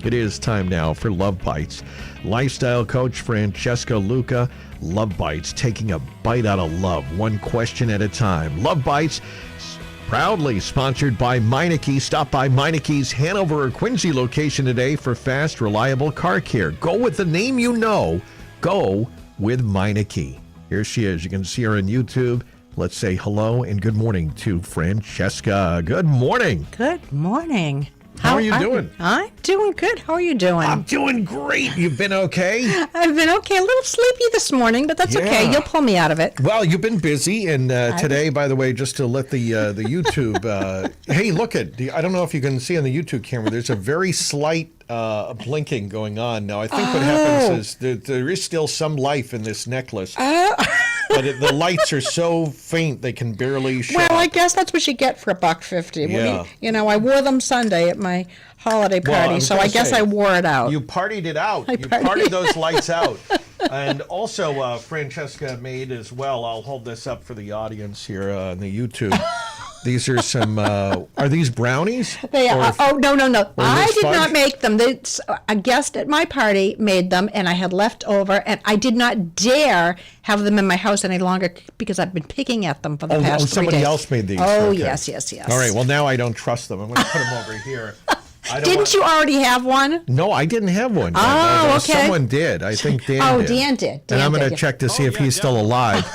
It is time now for Love Bites. Lifestyle coach Francesca Luca, Love Bites, taking a bite out of love, one question at a time. Love Bites, proudly sponsored by Meineke. Stop by Meineke's Hanover or Quincy location today for fast, reliable car care. Go with the name you know. Go with Meineke. Here she is. You can see her on YouTube. Let's say hello and good morning to Francesca. Good morning. Good morning. How are you doing? I'm doing good. How are you doing? I'm doing great. You've been okay? I've been okay. A little sleepy this morning, but that's okay. You'll pull me out of it. Well, you've been busy, and today, by the way, just to let the YouTube, hey, look at, I don't know if you can see on the YouTube camera, there's a very slight blinking going on. Now, I think what happens is there is still some life in this necklace. But the lights are so faint they can barely show. Well, I guess that's what you get for $1.50. Yeah. I wore them Sunday at my holiday party, so I guess I wore it out. You partied it out. You partied those lights out. And also, Francesca made as well, I'll hold this up for the audience here on the YouTube. These are some, are these brownies? They are. No. I did not make them. A guest at my party made them, and I had left over, and I did not dare have them in my house any longer because I've been picking at them for the past 3 days. Somebody else made these. Oh, okay. Yes. All right, well, now I don't trust them. I'm going to put them over here. Didn't you already have one? No, I didn't have one. Oh, okay. Someone did. I think Dan did. Dan did. And I'm going to check to see if he's still alive.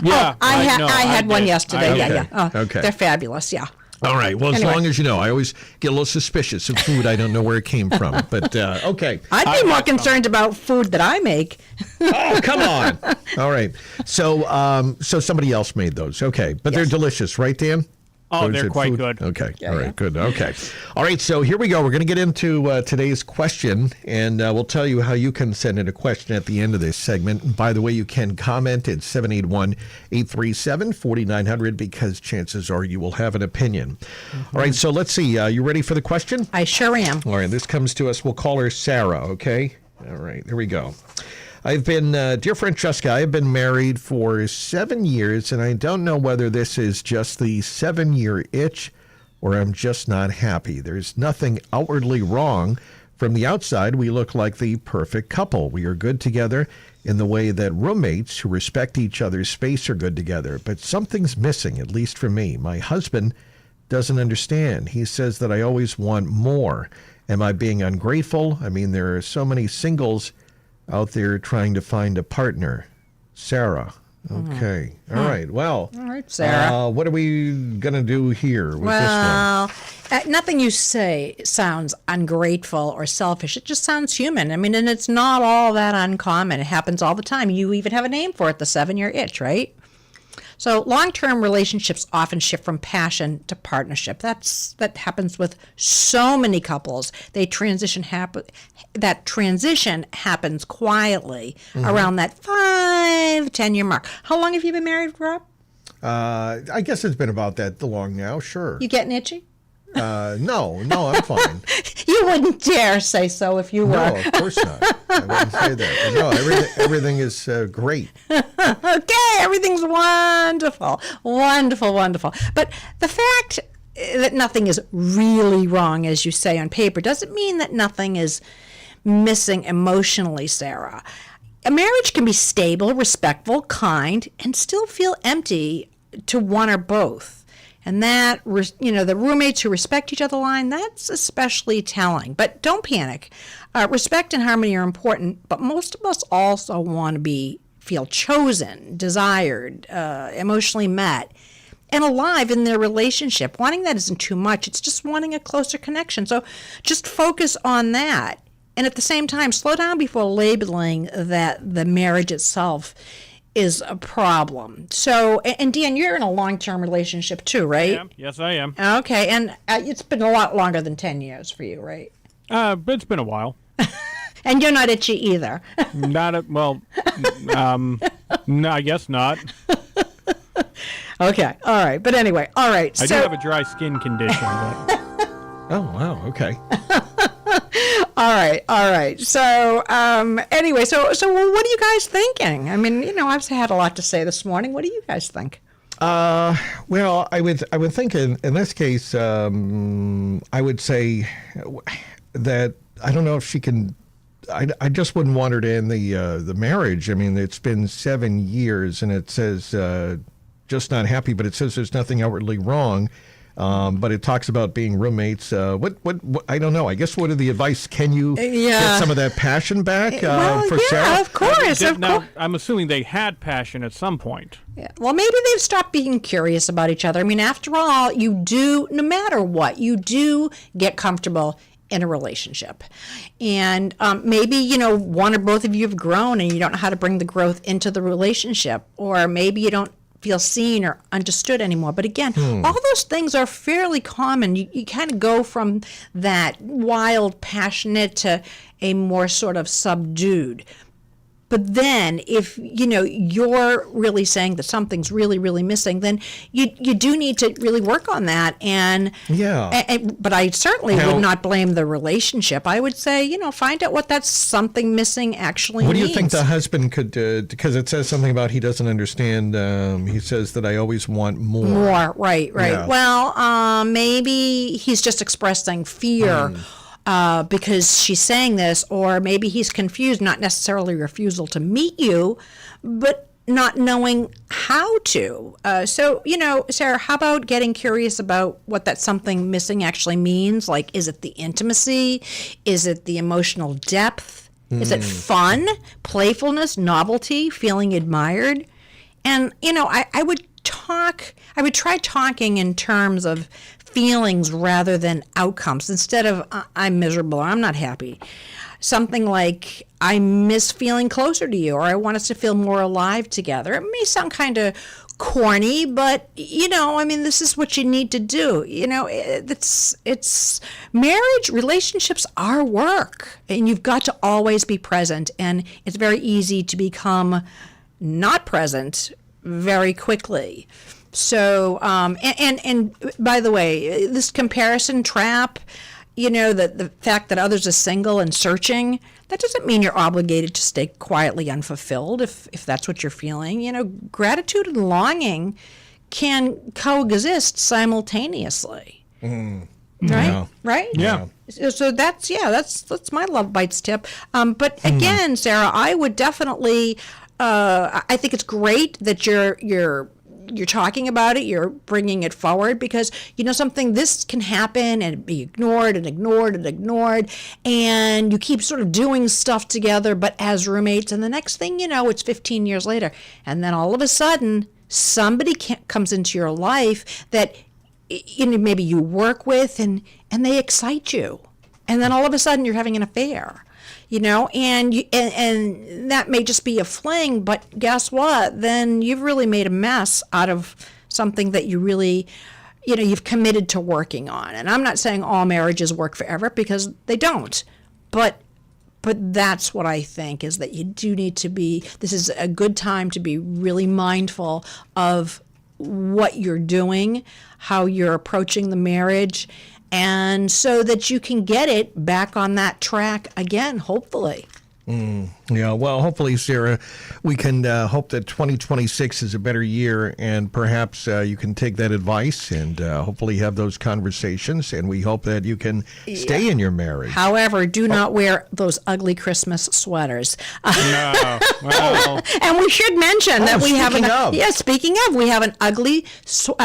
Yeah, I had one yesterday. Yeah. Okay. They're fabulous. Yeah. All right. Well, as long as you know, I always get a little suspicious of food I don't know where it came from. But okay. I'd be more concerned about food that I make. Oh, come on. All right. So somebody else made those. Okay, but they're delicious, right, Dan? Oh, they're quite good. Okay. All right. Good. Okay. All right. So here we go. We're going to get into today's question, and we'll tell you how you can send in a question at the end of this segment. And by the way, you can comment at 781-837-4900 because chances are you will have an opinion. Mm-hmm. All right. So let's see. You ready for the question? I sure am. All right. This comes to us. We'll call her Sarah. Okay. All right. There we go. I've been, dear Francesca, I've been married for 7 years, and I don't know whether this is just the 7-year itch or I'm just not happy. There's nothing outwardly wrong. From the outside, we look like the perfect couple. We are good together in the way that roommates who respect each other's space are good together. But something's missing, at least for me. My husband doesn't understand. He says that I always want more. Am I being ungrateful? I mean, there are so many singles out there trying to find a partner. Sarah. Okay. All right. Well. All right, Sarah. What are we going to do here with this one? Nothing you say sounds ungrateful or selfish. It just sounds human. I mean, and it's not all that uncommon. It happens all the time. You even have a name for it, the 7-year itch, right? So long-term relationships often shift from passion to partnership. That happens with so many couples. That transition happens quietly around that 5-10 year mark. How long have you been married, Rob? I guess it's been about that long now, sure. You getting itchy? No, I'm fine. You wouldn't dare say so if you were. No, of course not. I wouldn't say that. But no, everything is great. Okay, everything's wonderful. Wonderful. But the fact that nothing is really wrong, as you say on paper, doesn't mean that nothing is missing emotionally, Sarah. A marriage can be stable, respectful, kind, and still feel empty to one or both. And that, the roommates who respect each other line, that's especially telling. But don't panic. Respect and harmony are important, but most of us also want to feel chosen, desired, emotionally met, and alive in their relationship. Wanting that isn't too much. It's just wanting a closer connection. So just focus on that. And at the same time, slow down before labeling that the marriage itself is a problem. So, and Dan, you're in a long-term relationship too, right? I am. Yes, I am. Okay, and it's been a lot longer than 10 years for you, right? It's been a while. And you're not itchy either. No, I guess not. Okay, all right. But anyway, all right. I do have a dry skin condition. But... Oh, wow, okay. All right. So, anyway, so what are you guys thinking? I mean, I've had a lot to say this morning. What do you guys think? Well, I would think in this case, I would say that I don't know if she can. I just wouldn't want her to end the marriage. I mean, it's been 7 years, and it says just not happy, but it says there's nothing outwardly wrong. But it talks about being roommates. What? I don't know. I guess what are the advice? Can you get some of that passion back for Sarah? Of course. Now, I'm assuming they had passion at some point. Yeah. Well, maybe they've stopped being curious about each other. I mean, after all, you do, no matter what, you do get comfortable in a relationship. And maybe, one or both of you have grown and you don't know how to bring the growth into the relationship. Or maybe you don't feel seen or understood anymore. But again, all those things are fairly common. You kind of go from that wild, passionate to a more sort of subdued. But then if, you're really saying that something's really, really missing, then you do need to really work on that. And but I certainly would not blame the relationship. I would say, find out what that something missing actually means. What do you think the husband could do? Because it says something about he doesn't understand. He says that I always want more. More, right. Yeah. Well, maybe he's just expressing fear. Because she's saying this, or maybe he's confused, not necessarily refusal to meet you, but not knowing how to. So, Sarah, how about getting curious about what that something missing actually means? Like, is it the intimacy? Is it the emotional depth? Is it fun, playfulness, novelty, feeling admired? And, I would try talking in terms of feelings rather than outcomes. Instead of I'm miserable or I'm not happy, something like I miss feeling closer to you, or I want us to feel more alive together. It may sound kind of corny, but this is what you need to do. It's marriage, relationships are work, and you've got to always be present. And it's very easy to become not present very quickly. So, and by the way, this comparison trap, the fact that others are single and searching, that doesn't mean you're obligated to stay quietly unfulfilled if that's what you're feeling. Gratitude and longing can coexist simultaneously. Right? Yeah. Right? Yeah. So that's my Love Bites tip. But again, Sarah, I would definitely, I think it's great that you're talking about it, you're bringing it forward, because something, this can happen and be ignored and ignored and ignored, and you keep sort of doing stuff together but as roommates, and the next thing you know, it's 15 years later, and then all of a sudden somebody comes into your life that maybe you work with and they excite you, and then all of a sudden you're having an affair. And that may just be a fling, but guess what? Then you've really made a mess out of something that you really, you've committed to working on. And I'm not saying all marriages work forever, because they don't. But that's what I think, is that you do need to be, this is a good time to be really mindful of what you're doing, how you're approaching the marriage, and so that you can get it back on that track again, hopefully. Yeah, well, hopefully, Sarah, we can hope that 2026 is a better year, and perhaps you can take that advice and hopefully have those conversations, and we hope that you can stay in your marriage. However, do not wear those ugly Christmas sweaters. No. Well, And we should mention that we have speaking of, we have an ugly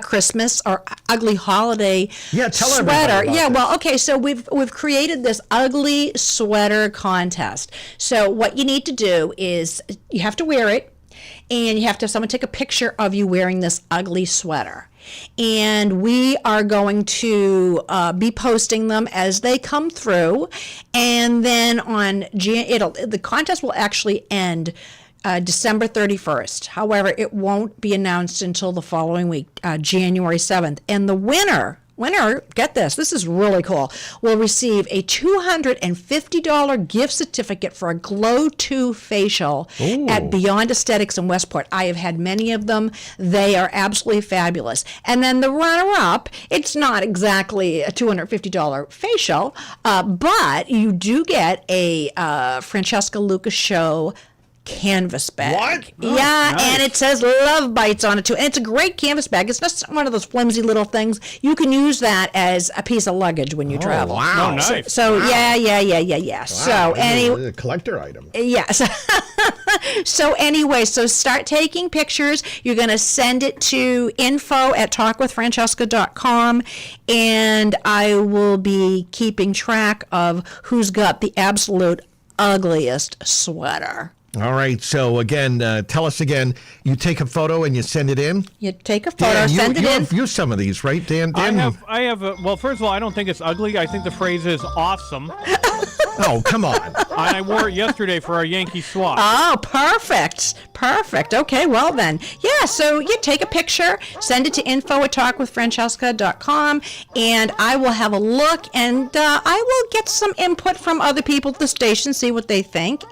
Christmas or ugly holiday tell sweater. everybody about Well, okay, so we've created this ugly sweater contest. So what you need to do is you have to wear it, and you have to have someone take a picture of you wearing this ugly sweater. And we are going to be posting them as they come through. And then the contest will actually end December 31st. However, it won't be announced until the following week, January 7th. And the winner, get this is really cool, will receive a $250 gift certificate for a Glow 2 facial at Beyond Aesthetics in Westport. I have had many of them. They are absolutely fabulous. And then the runner-up, it's not exactly a $250 facial, but you do get a Francesca Luca show canvas bag. What? Yeah, nice. and it says Love Bites on it too. And it's a great canvas bag. It's not one of those flimsy little things. You can use that as a piece of luggage when you travel. wow. Oh, nice. So yeah. So a collector item. yes. So anyway, so start taking pictures. You're going to send it to info@talkwithfrancesca.com, and I will be keeping track of who's got the absolute ugliest sweater. All right. So again, tell us again. You take a photo and you send it in. You take a photo, Dan, send it you in. have used some of these, right, Dan? I Dan? have. Well, first of all, I don't think it's ugly. I think the phrase is awesome, Oh, come on. and I wore it yesterday for our Yankee swap. Oh, perfect. Okay, well then. Yeah, so you take a picture, send it to info@talkwithfrancesca.com, and I will have a look, and I will get some input from other people at the station, see what they think.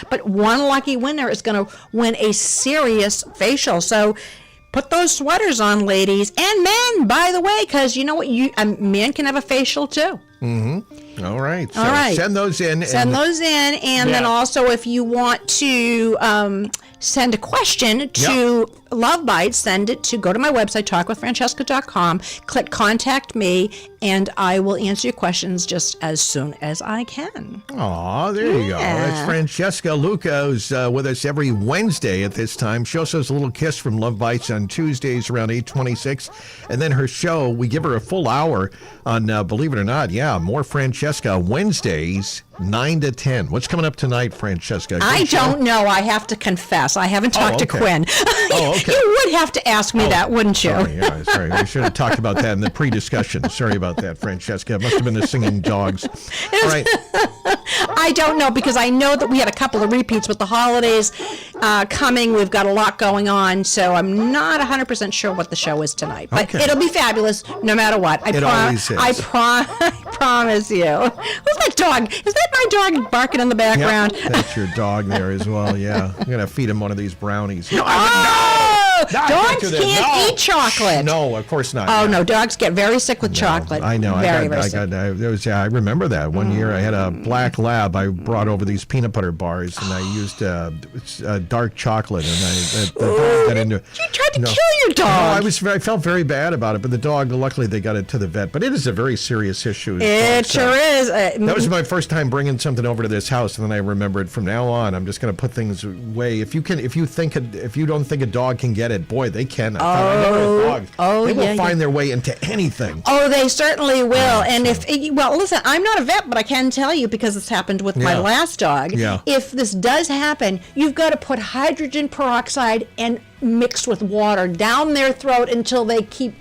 But one lucky winner is going to win a serious facial. So put those sweaters on, ladies, and men, by the way, because you know what? A man can have a facial too. All right. So All right. send those in. Send those in, and then Yeah. also if you want to send a question to Love Bites, go to my website, talkwithfrancesca.com, click Contact Me, and I will answer your questions just as soon as I can. Aw, there you go. That's Francesca Luca, who's with us every Wednesday at this time. She also has a little kiss from Love Bites on Tuesdays around 8:26. And then her show, we give her a full hour on, believe it or not, more Francesca, Wednesdays, 9 to 10. What's coming up tonight, Francesca? I Good show? don't know. I have to confess. I haven't talked to okay. Quinn. Oh, okay. You would have to ask me that, wouldn't you? Sorry. We should have talked about that in the pre-discussion. Sorry about that, Francesca. It must have been the singing dogs. All right. I don't know, because I know that we had a couple of repeats with the holidays coming. We've got a lot going on, so I'm not 100% sure what the show is tonight. But Okay. it'll be fabulous no matter what. It always is. I promise you. Who's that dog? Is that my dog barking in the background? Yep, that's your dog there as well, yeah. I'm going to feed him one of these brownies. No, Oh, No, I dogs do that. can't No. eat chocolate. No, of course not. Oh no, dogs get very sick with chocolate. I know. Very, very sick. I remember that one year. I had a black lab. I brought over these peanut butter bars, and I used dark chocolate, and the dog got into. You tried to No. kill your No, dog. I felt very bad about it, but the dog. Luckily, they got it to the vet. But it is a very serious issue. It sure is. That was my first time bringing something over to this house, and then I remembered from now on, I'm just going to put things away. If you don't think a dog can get it, boy, they can. They will find their way into anything. Oh, they certainly will. And listen, I'm not a vet, but I can tell you, because it's happened with my last dog. Yeah. If this does happen, you've got to put hydrogen peroxide and mixed with water down their throat until they keep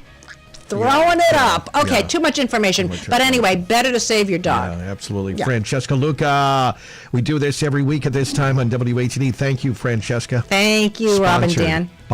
throwing it up. Okay, Yeah. too much information. But anyway, better to save your dog. Yeah, absolutely. Yeah. Francesca Luca. We do this every week at this time on WHD. Thank you, Francesca. Thank you, Rob and Sponsored Dan.